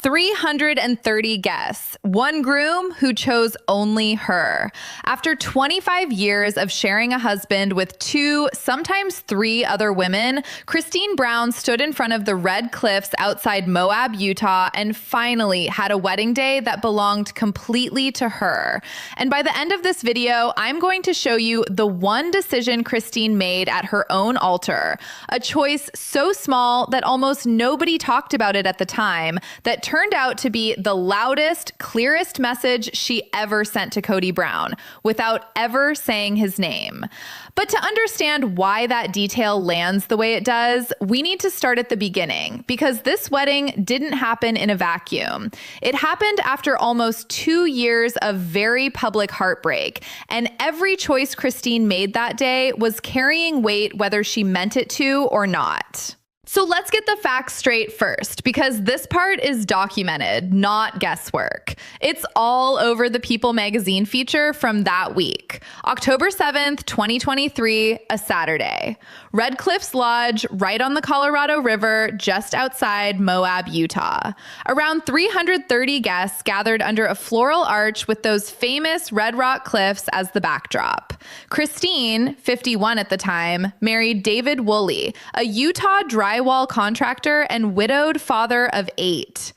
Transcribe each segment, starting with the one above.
330 guests, one groom who chose only her. After 25 years of sharing a husband with 2, sometimes 3 other women, Christine Brown stood in front of the red cliffs outside Moab, Utah, and finally had a wedding day that belonged completely to her. And by the end of this video, I'm going to show you the one decision Christine made at her own altar, a choice so small that almost nobody talked about it at the time, that turned out to be the loudest, clearest message she ever sent to Kody Brown without ever saying his name. But to understand why that detail lands the way it does, we need to start at the beginning, because this wedding didn't happen in a vacuum. It happened after almost 2 years of very public heartbreak, and every choice Christine made that day was carrying weight whether she meant it to or not. So let's get the facts straight first, because this part is documented, not guesswork. It's all over the People magazine feature from that week. October 7th, 2023, a Saturday. Red Cliffs Lodge, right on the Colorado River, just outside Moab, Utah. Around 330 guests gathered under a floral arch with those famous red rock cliffs as the backdrop. Christine, 51 at the time, married David Woolley, a Utah drywall contractor and widowed father of 8.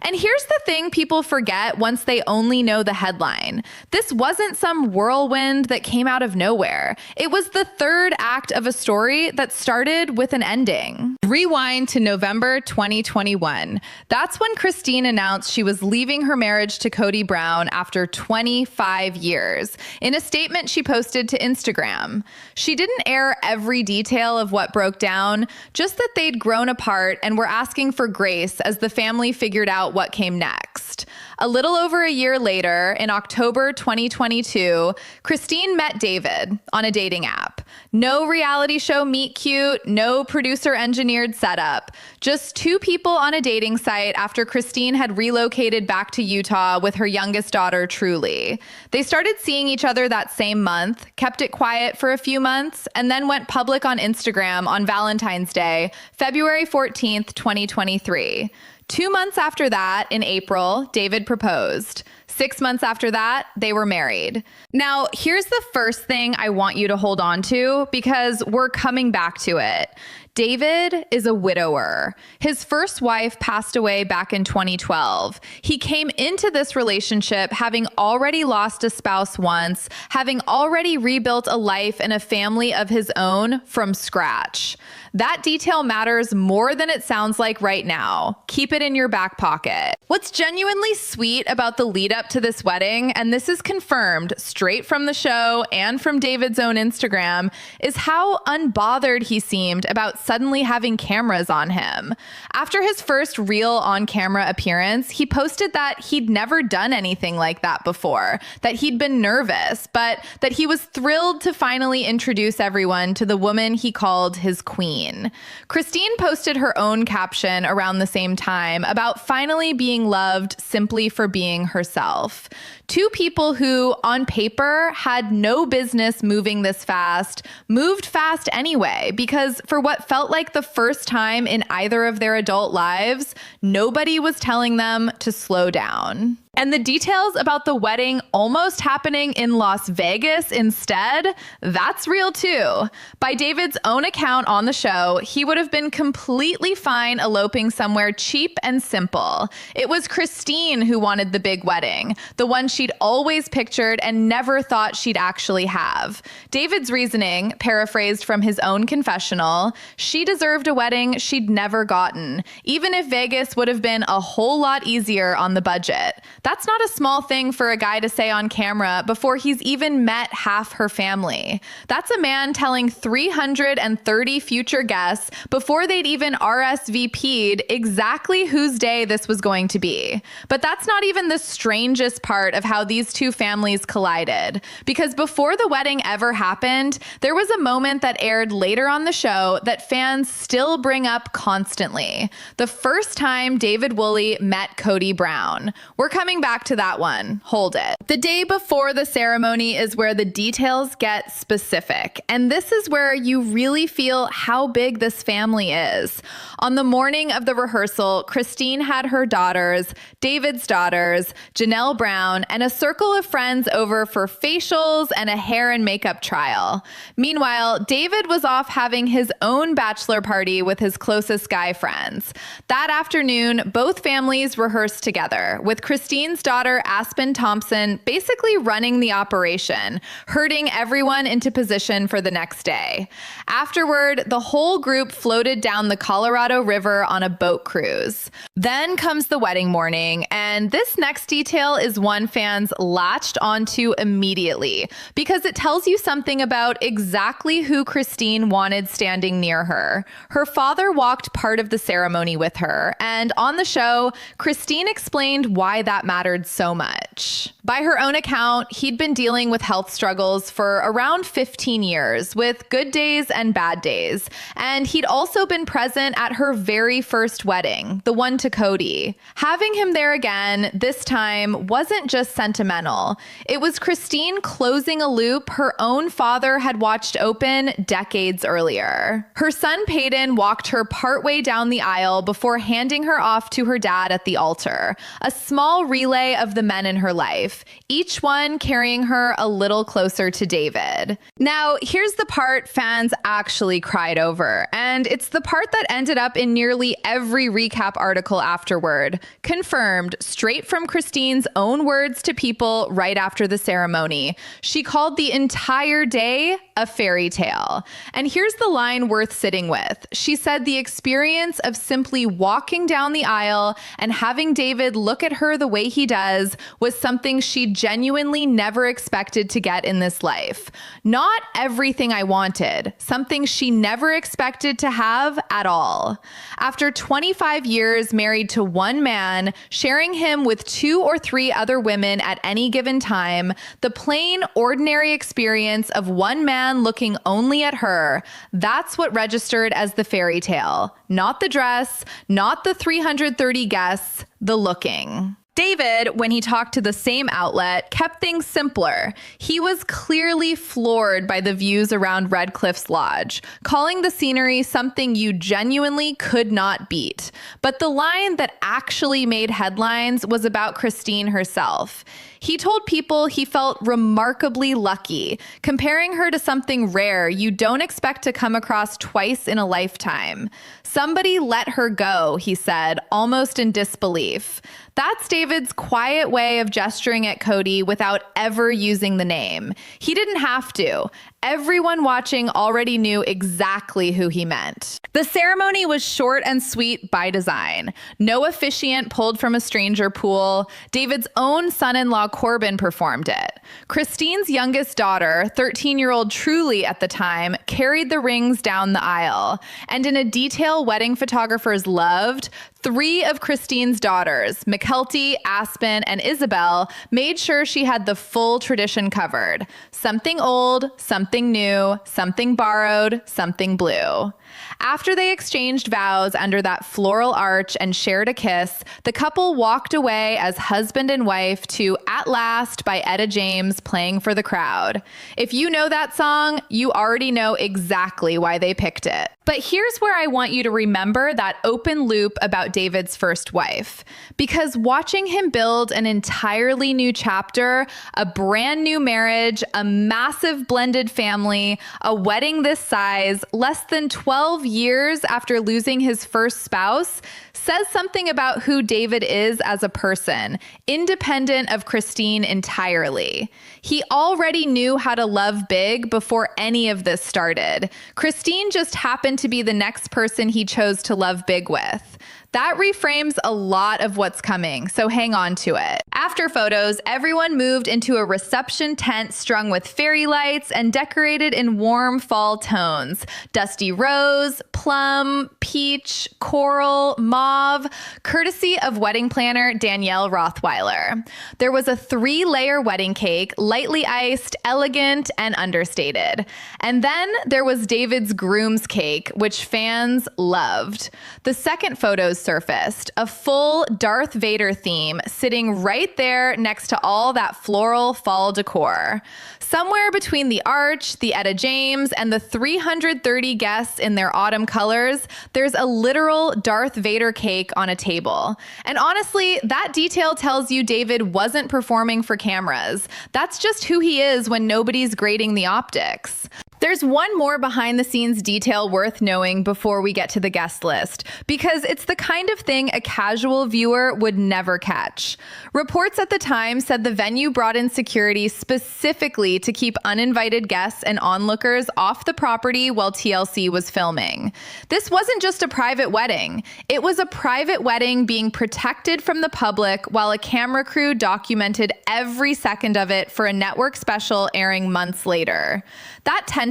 And here's the thing people forget once they only know the headline. This wasn't some whirlwind that came out of nowhere. It was the third act of a story that started with an ending. Rewind to November 2021. That's when Christine announced she was leaving her marriage to Kody Brown after 25 years. In a statement she posted to Instagram, she didn't air every detail of what broke down, just that they'd grown apart and were asking for grace as the family figured out what came next. A little over a year later, in October 2022, Christine met David on a dating app. No reality show meet cute, no producer engineered setup. Just 2 people on a dating site after Christine had relocated back to Utah with her youngest daughter, Truly. They started seeing each other that same month, kept it quiet for a few months, and then went public on Instagram on Valentine's Day, February 14th, 2023. 2 months after that, in April, David proposed. 6 months after that, they were married. Now, here's the first thing I want you to hold on to, because we're coming back to it. David is a widower. His first wife passed away back in 2012. He came into this relationship having already lost a spouse once, having already rebuilt a life and a family of his own from scratch. That detail matters more than it sounds like right now. Keep it in your back pocket. What's genuinely sweet about the lead up to this wedding, and this is confirmed straight from the show and from David's own Instagram, is how unbothered he seemed about suddenly having cameras on him. After his first real on-camera appearance, he posted that he'd never done anything like that before, that he'd been nervous, but that he was thrilled to finally introduce everyone to the woman he called his queen. Christine posted her own caption around the same time about finally being loved simply for being herself. 2 people who, on paper, had no business moving this fast, moved fast anyway, because for what felt like the first time in either of their adult lives, nobody was telling them to slow down. And the details about the wedding almost happening in Las Vegas instead, that's real too. By David's own account on the show, he would have been completely fine eloping somewhere cheap and simple. It was Christine who wanted the big wedding, the one she'd always pictured and never thought she'd actually have. David's reasoning, paraphrased from his own confessional, she deserved a wedding she'd never gotten, even if Vegas would have been a whole lot easier on the budget. That's not a small thing for a guy to say on camera before he's even met half her family. That's a man telling 330 future guests before they'd even RSVP'd exactly whose day this was going to be. But that's not even the strangest part of how these 2 families collided. Because before the wedding ever happened, there was a moment that aired later on the show that fans still bring up constantly. The first time David Woolley met Kody Brown. We're coming coming back to that one. Hold it. The day before the ceremony is where the details get specific. And this is where you really feel how big this family is. On the morning of the rehearsal, Christine had her daughters, David's daughters, Janelle Brown, and a circle of friends over for facials and a hair and makeup trial. Meanwhile, David was off having his own bachelor party with his closest guy friends. That afternoon, both families rehearsed together, with Christine's daughter, Aspen Thompson, basically running the operation, herding everyone into position for the next day. Afterward, the whole group floated down the Colorado River on a boat cruise. Then comes the wedding morning, and this next detail is one fans latched onto immediately because it tells you something about exactly who Christine wanted standing near her. Her father walked part of the ceremony with her, and on the show, Christine explained why that mattered so much. By her own account, he'd been dealing with health struggles for around 15 years, with good days and bad days, and he'd also been present at her very first wedding, the one to Kody. Having him there again, this time, wasn't just sentimental. It was Christine closing a loop her own father had watched open decades earlier. Her son Peyton walked her partway down the aisle before handing her off to her dad at the altar, a small relay of the men in her life, each one carrying her a little closer to David. Now, here's the part fans actually cried over, and it's the part that ended up in nearly every recap article afterward, confirmed straight from Christine's own words to people right after the ceremony. She called the entire day a fairy tale. And here's the line worth sitting with. She said the experience of simply walking down the aisle and having David look at her the way he does was something she genuinely never expected to get in this life. Not everything I wanted, something she never expected to have at all. After 25 years married to one man, sharing him with 2 or 3 other women at any given time, the plain, ordinary experience of one man looking only at her, that's what registered as the fairy tale. Not the dress, not the 330 guests, the looking. David, when he talked to the same outlet, kept things simpler. He was clearly floored by the views around Red Cliff's Lodge, calling the scenery something you genuinely could not beat. But the line that actually made headlines was about Christine herself. He told people he felt remarkably lucky, comparing her to something rare you don't expect to come across twice in a lifetime. Somebody let her go, he said, almost in disbelief. That's David's quiet way of gesturing at Kody without ever using the name. He didn't have to. Everyone watching already knew exactly who he meant. The ceremony was short and sweet by design. No officiant pulled from a stranger pool. David's own son-in-law Corbin performed it. Christine's youngest daughter, 13-year-old Truly at the time, carried the rings down the aisle. And in a detail wedding photographers loved, 3 of Christine's daughters, McKelty, Aspen, and Isabel, made sure she had the full tradition covered. Something old, something new, something borrowed, something blue. After they exchanged vows under that floral arch and shared a kiss, the couple walked away as husband and wife to At Last by Etta James playing for the crowd. If you know that song, you already know exactly why they picked it. But here's where I want you to remember that open loop about David's first wife. Because watching him build an entirely new chapter, a brand new marriage, a massive blended family, a wedding this size, less than 12 years after losing his first spouse, says something about who David is as a person, independent of Christine entirely. He already knew how to love big before any of this started. Christine just happened to be the next person he chose to love big with. That reframes a lot of what's coming, so hang on to it. After photos, everyone moved into a reception tent strung with fairy lights and decorated in warm fall tones: dusty rose, plum, peach, coral, mauve, courtesy of wedding planner Danielle Rothweiler. There was a 3-layer wedding cake, lightly iced, elegant, and understated. And then there was David's groom's cake, which fans loved. The second photos photos surfaced, a full Darth Vader theme sitting right there next to all that floral fall decor. Somewhere between the arch, the Etta James, and the 330 guests in their autumn colors, there's a literal Darth Vader cake on a table. And honestly, that detail tells you David wasn't performing for cameras. That's just who he is when nobody's grading the optics. There's one more behind the scenes detail worth knowing before we get to the guest list, because it's the kind of thing a casual viewer would never catch. Reports at the time said the venue brought in security specifically to keep uninvited guests and onlookers off the property while TLC was filming. This wasn't just a private wedding. It was a private wedding being protected from the public while a camera crew documented every second of it for a network special airing months later. That tension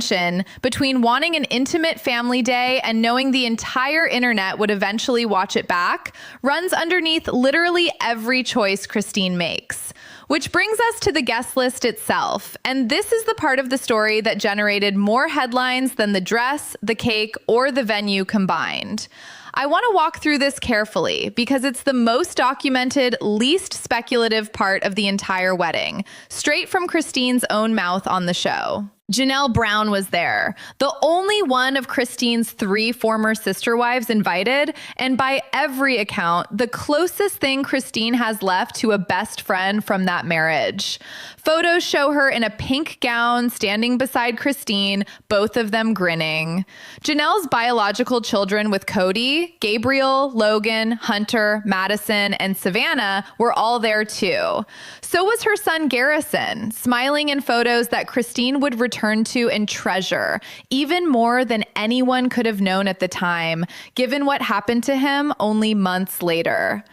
between wanting an intimate family day and knowing the entire internet would eventually watch it back runs underneath literally every choice Christine makes. Which brings us to the guest list itself. And this is the part of the story that generated more headlines than the dress, the cake, or the venue combined. I want to walk through this carefully because it's the most documented, least speculative part of the entire wedding, straight from Christine's own mouth on the show. Janelle Brown was there, the only one of Christine's 3 former sister wives invited, and by every account, the closest thing Christine has left to a best friend from that marriage. Photos show her in a pink gown standing beside Christine, both of them grinning. Janelle's biological children with Kody, Gabriel, Logan, Hunter, Madison, and Savannah were all there too. So was her son Garrison, smiling in photos that Christine would return to and treasure, even more than anyone could have known at the time, given what happened to him only months later.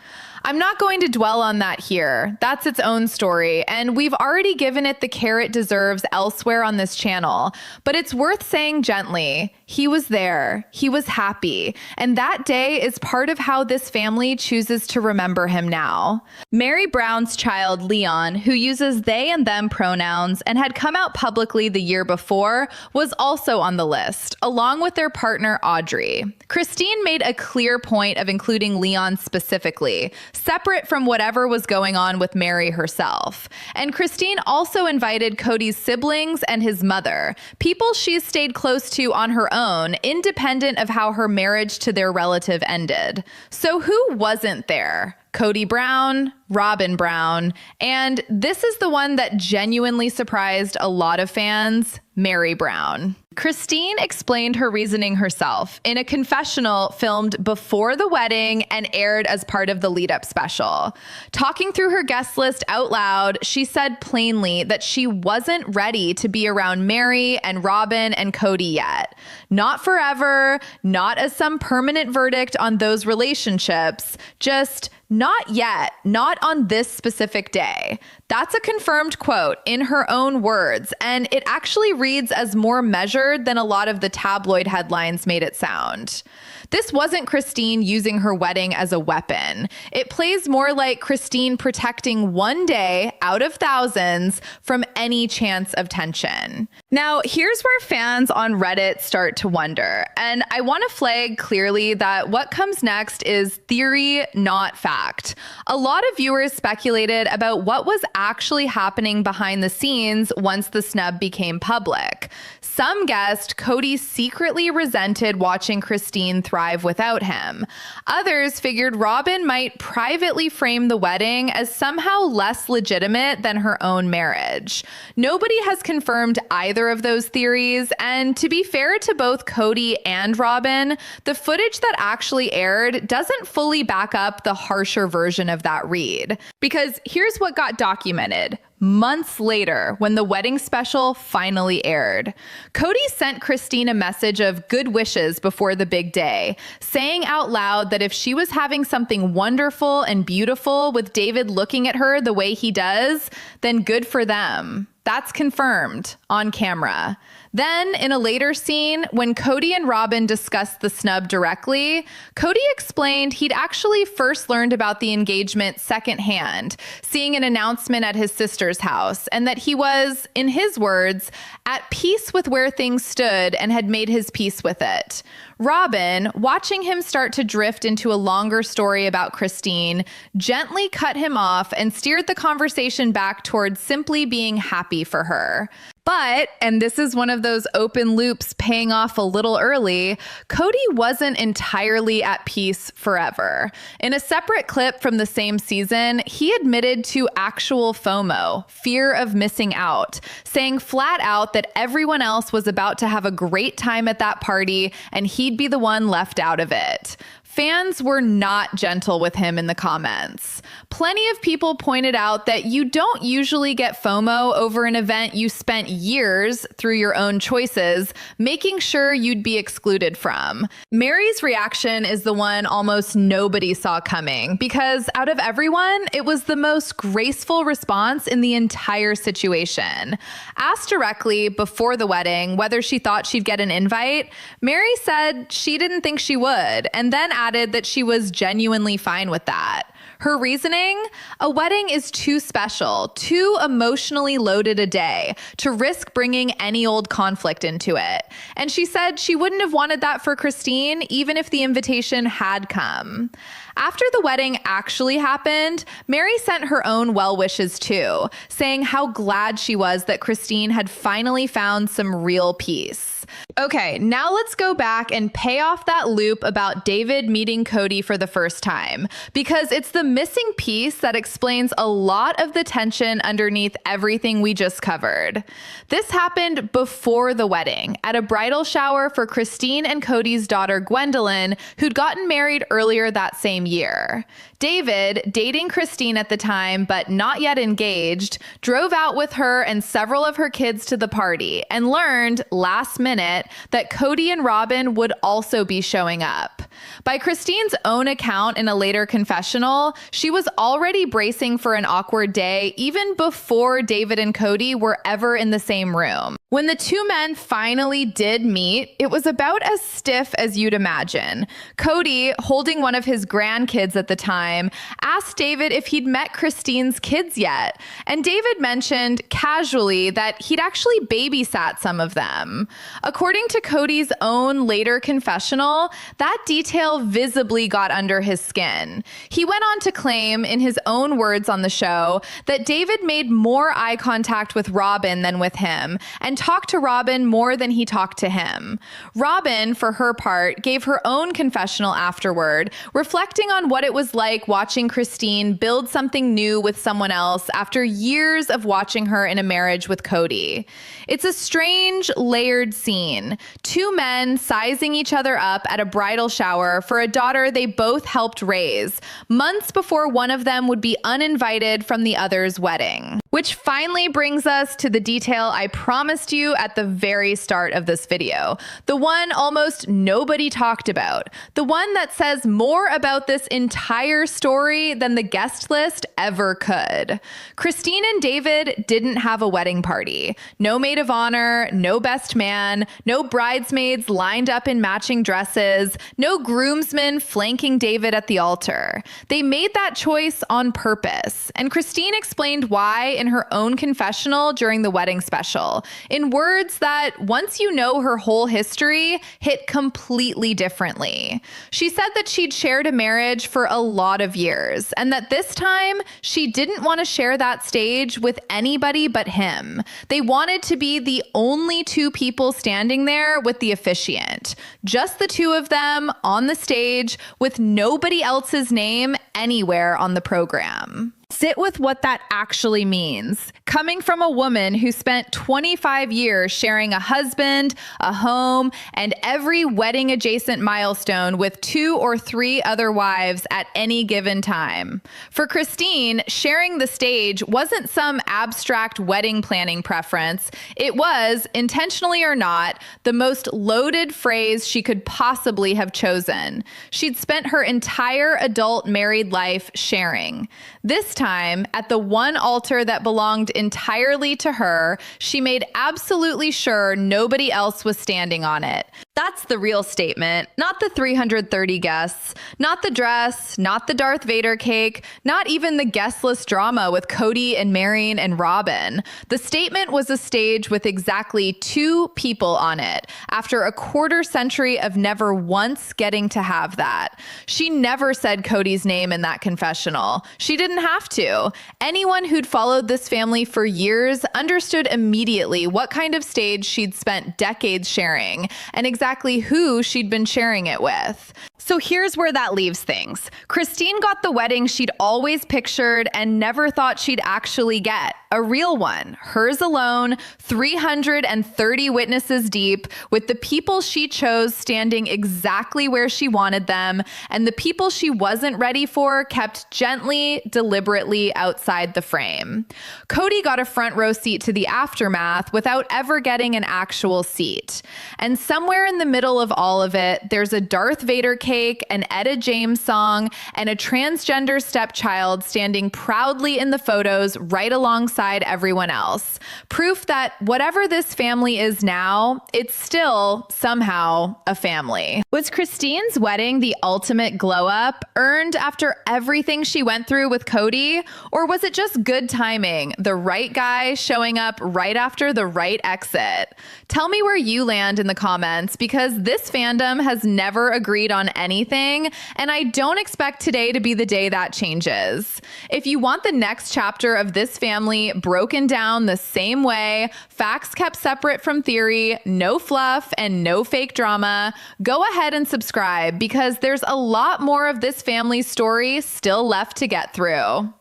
I'm not going to dwell on that here. That's its own story, and we've already given it the care it deserves elsewhere on this channel. But it's worth saying gently, he was there, he was happy, and that day is part of how this family chooses to remember him now. Mary Brown's child, Leon, who uses they and them pronouns and had come out publicly the year before, was also on the list, along with their partner, Audrey. Christine made a clear point of including Leon specifically, separate from whatever was going on with Mary herself. And Christine also invited Kody's siblings and his mother, people she's stayed close to on her own, independent of how her marriage to their relative ended. So who wasn't there? Kody Brown, Robin Brown, and this is the one that genuinely surprised a lot of fans, Mary Brown. Christine explained her reasoning herself in a confessional filmed before the wedding and aired as part of the lead-up special. Talking through her guest list out loud, she said plainly that she wasn't ready to be around Mary and Robin and Kody yet. Not forever, not as some permanent verdict on those relationships, just not yet, not on this specific day. That's a confirmed quote in her own words, and it actually reads as more measured than a lot of the tabloid headlines made it sound. This wasn't Christine using her wedding as a weapon. It plays more like Christine protecting one day out of thousands from any chance of tension. Now, here's where fans on Reddit start to wonder, and I want to flag clearly that what comes next is theory, not fact. A lot of viewers speculated about what was actually happening behind the scenes once the snub became public. Some guessed Kody secretly resented watching Christine thrive without him. Others figured Robin might privately frame the wedding as somehow less legitimate than her own marriage. Nobody has confirmed either of those theories, and to be fair to both Kody and Robin, the footage that actually aired doesn't fully back up the harsher version of that read. Because here's what got documented. Months later, when the wedding special finally aired, Kody sent Christine a message of good wishes before the big day, saying out loud that if she was having something wonderful and beautiful with David looking at her the way he does, then good for them. That's confirmed on camera. Then, in a later scene, when Kody and Robin discussed the snub directly, Kody explained he'd actually first learned about the engagement secondhand, seeing an announcement at his sister's house, and that he was, in his words, at peace with where things stood and had made his peace with it. Robin, watching him start to drift into a longer story about Christine, gently cut him off and steered the conversation back towards simply being happy for her. But, and this is one of those open loops paying off a little early, Kody wasn't entirely at peace forever. In a separate clip from the same season, he admitted to actual FOMO, fear of missing out, saying flat out that everyone else was about to have a great time at that party and he'd be the one left out of it. Fans were not gentle with him in the comments. Plenty of people pointed out that you don't usually get FOMO over an event you spent years, through your own choices, making sure you'd be excluded from. Mary's reaction is the one almost nobody saw coming, because out of everyone, it was the most graceful response in the entire situation. Asked directly before the wedding whether she thought she'd get an invite, Mary said she didn't think she would, and then added that she was genuinely fine with that. Her reasoning? A wedding is too special, too emotionally loaded a day to risk bringing any old conflict into it. And she said she wouldn't have wanted that for Christine, even if the invitation had come. After the wedding actually happened, Mary sent her own well wishes too, saying how glad she was that Christine had finally found some real peace. Okay, now let's go back and pay off that loop about David meeting Kody for the first time, because it's the missing piece that explains a lot of the tension underneath everything we just covered. This happened before the wedding, at a bridal shower for Christine and Kody's daughter Gwendolyn, who'd gotten married earlier that same year. David, dating Christine at the time but not yet engaged, drove out with her and several of her kids to the party and learned last minute that Kody and Robin would also be showing up. By Christine's own account in a later confessional, she was already bracing for an awkward day even before David and Kody were ever in the same room. When the two men finally did meet, it was about as stiff as you'd imagine. Kody, holding one of his grandkids at the time, asked David if he'd met Christine's kids yet, and David mentioned casually that he'd actually babysat some of them. According to Kody's own later confessional, that detail visibly got under his skin. He went on to claim, in his own words on the show, that David made more eye contact with Robin than with him, and talked to Robin more than he talked to him. Robin, for her part, gave her own confessional afterward, reflecting on what it was like watching Christine build something new with someone else after years of watching her in a marriage with Kody. It's a strange, layered scene. Two men sizing each other up at a bridal shower for a daughter they both helped raise, months before one of them would be uninvited from the other's wedding. Which finally brings us to the detail I promised you at the very start of this video. The one almost nobody talked about. The one that says more about this entire story than the guest list ever could. Christine and David didn't have a wedding party. No maid of honor, no best man, no bridesmaids lined up in matching dresses, no groomsmen flanking David at the altar. They made that choice on purpose, and Christine explained why in her own confessional during the wedding special, in words that, once you know her whole history, hit completely differently. She said that she'd shared a marriage for a lot of years, and that this time she didn't want to share that stage with anybody but him. They wanted to be the only two people standing there with the officiant, just the two of them on the stage with nobody else's name anywhere on the program. Sit with what that actually means. Coming from a woman who spent 25 years sharing a husband, a home, and every wedding adjacent milestone with 2 or 3 other wives at any given time. For Christine, sharing the stage wasn't some abstract wedding planning preference. It was, intentionally or not, the most loaded phrase she could possibly have chosen. She'd spent her entire adult married life sharing. This time, time, at the one altar that belonged entirely to her, she made absolutely sure nobody else was standing on it. That's the real statement, not the 330 guests, not the dress, not the Darth Vader cake, not even the guest list drama with Kody and Marion and Robin. The statement was a stage with exactly 2 people on it, after a quarter century of never once getting to have that. She never said Kody's name in that confessional. She didn't have to. Anyone who'd followed this family for years understood immediately what kind of stage she'd spent decades sharing, and exactly who she'd been sharing it with. So here's where that leaves things. Christine got the wedding she'd always pictured and never thought she'd actually get. A real one, hers alone, 330 witnesses deep, with the people she chose standing exactly where she wanted them, and the people she wasn't ready for kept gently, deliberately outside the frame. Kody got a front row seat to the aftermath without ever getting an actual seat. And somewhere in the middle of all of it, there's a Darth Vader cake, an Etta James song, and a transgender stepchild standing proudly in the photos right alongside everyone else. Proof that whatever this family is now, it's still somehow a family. Was Christine's wedding the ultimate glow up, earned after everything she went through with Kody? Or was it just good timing, the right guy showing up right after the right exit? Tell me where you land in the comments, because this fandom has never agreed on anything, and I don't expect today to be the day that changes. If you want the next chapter of this family broken down the same way, facts kept separate from theory, no fluff, and no fake drama, go ahead and subscribe, because there's a lot more of this family's story still left to get through.